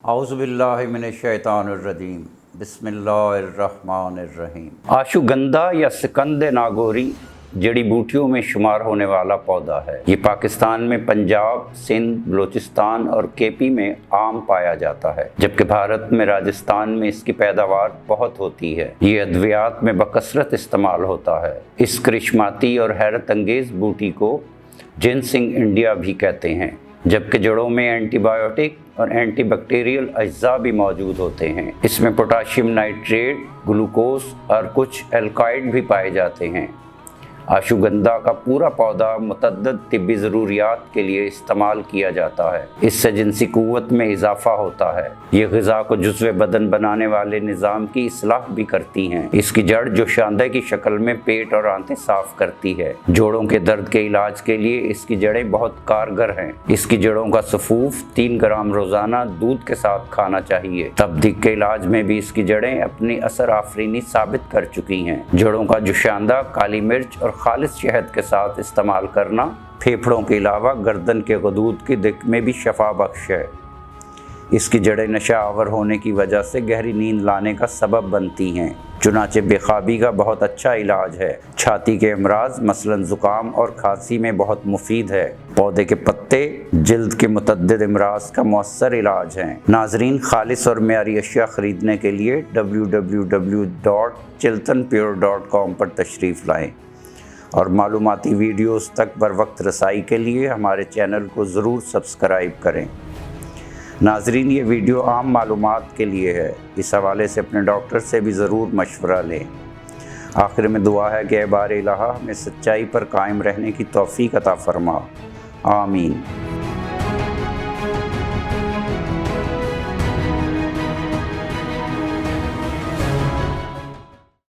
اعوذ باللہ من الشیطان الرجیم بسم اللہ الرحمن الرحیم۔ آشوگندھا یا سکند ناگوری جڑی بوٹیوں میں شمار ہونے والا پودا ہے۔ یہ پاکستان میں پنجاب، سندھ، بلوچستان اور کے پی میں عام پایا جاتا ہے، جبکہ بھارت میں راجستھان میں اس کی پیداوار بہت ہوتی ہے۔ یہ ادویات میں بکثرت استعمال ہوتا ہے۔ اس کرشماتی اور حیرت انگیز بوٹی کو جنسنگ انڈیا بھی کہتے ہیں، جبکہ جڑوں میں اینٹی بائیوٹک اور اینٹی بیکٹیریل اجزاء بھی موجود ہوتے ہیں۔ اس میں پوٹاشیم نائٹریٹ، گلوکوز اور کچھ الکالائڈ بھی پائے جاتے ہیں۔ آشوگندھا کا پورا پودا متعدد طبی ضروریات کے لیے استعمال کیا جاتا ہے۔ اس سے جنسی قوت میں اضافہ ہوتا ہے۔ یہ غذا کو جزو بدن بنانے والے نظام کی اصلاح بھی کرتی ہیں۔ اس کی جڑ جوشاندہ کی شکل میں پیٹ اور آنتیں صاف کرتی ہے۔ جوڑوں کے درد کے علاج کے لیے اس کی جڑیں بہت کارگر ہیں۔ اس کی جڑوں کا سفوف 3 گرام روزانہ دودھ کے ساتھ کھانا چاہیے۔ تبدیق کے علاج میں بھی اس کی جڑیں اپنی اثر آفرینی ثابت کر چکی ہیں۔ جڑوں کا جوشاندہ کالی مرچ اور خالص شہد کے ساتھ استعمال کرنا پھیپھڑوں کے علاوہ گردن کے غدود کی دق میں بھی شفا بخش ہے۔ اس کی جڑیں نشہ آور ہونے کی وجہ سے گہری نیند لانے کا سبب بنتی ہیں، چنانچہ بے خوابی کا بہت اچھا علاج ہے۔ چھاتی کے امراض مثلاً زکام اور کھانسی میں بہت مفید ہے۔ پودے کے پتے جلد کے متعدد امراض کا مؤثر علاج ہیں۔ ناظرین، خالص اور معیاری اشیاء خریدنے کے لیے www.chiltanpure.com پر تشریف لائیں اور معلوماتی ویڈیوز تک بر وقت رسائی کے لیے ہمارے چینل کو ضرور سبسکرائب کریں۔ ناظرین، یہ ویڈیو عام معلومات کے لیے ہے، اس حوالے سے اپنے ڈاکٹر سے بھی ضرور مشورہ لیں۔ آخر میں دعا ہے کہ اے بار الہ ہمیں سچائی پر قائم رہنے کی توفیق عطا فرما، آمین۔